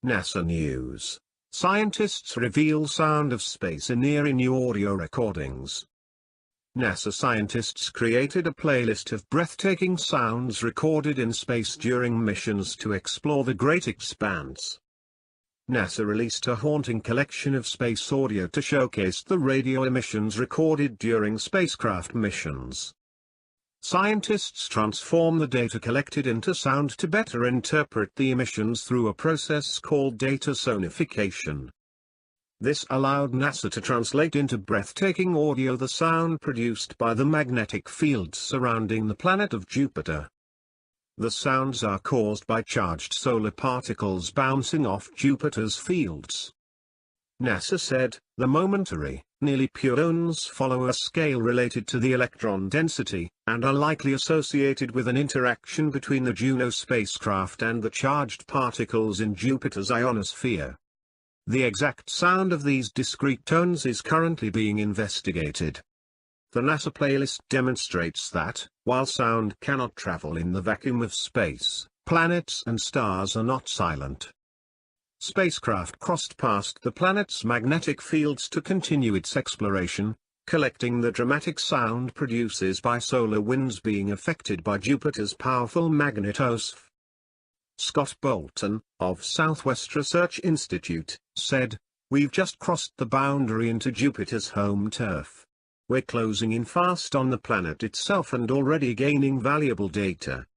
NASA News. Scientists reveal sound of space in eerie new audio recordings. NASA scientists created a playlist of breathtaking sounds recorded in space during missions to explore the great expanse. NASA released a haunting collection of space audio to showcase the radio emissions recorded during spacecraft missions. Scientists transform the data collected into sound to better interpret the emissions through a process called data sonification. This allowed NASA to translate into breathtaking audio the sound produced by the magnetic fields surrounding the planet of Jupiter. The sounds are caused by charged solar particles bouncing off Jupiter's fields. NASA said, the momentary, nearly pure tones follow a scale related to the electron density, and are likely associated with an interaction between the Juno spacecraft and the charged particles in Jupiter's ionosphere. The exact sound of these discrete tones is currently being investigated. The NASA playlist demonstrates that, while sound cannot travel in the vacuum of space, planets and stars are not silent. Spacecraft crossed past the planet's magnetic fields to continue its exploration, collecting the dramatic sound produced by solar winds being affected by Jupiter's powerful magnetosphere. Scott Bolton, of Southwest Research Institute, said, "We've just crossed the boundary into Jupiter's home turf. We're closing in fast on the planet itself and already gaining valuable data."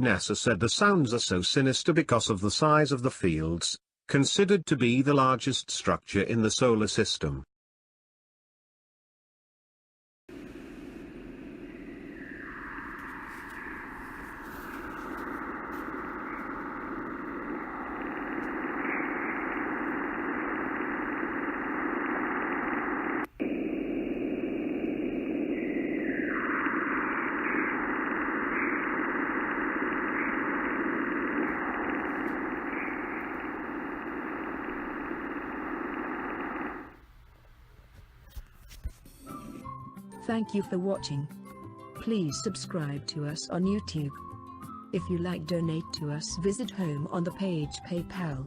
NASA said the sounds are so sinister because of the size of the fields, considered to be the largest structure in the solar system. Thank you for watching. Please subscribe to us on YouTube. If you like, donate to us, visit home on the page PayPal.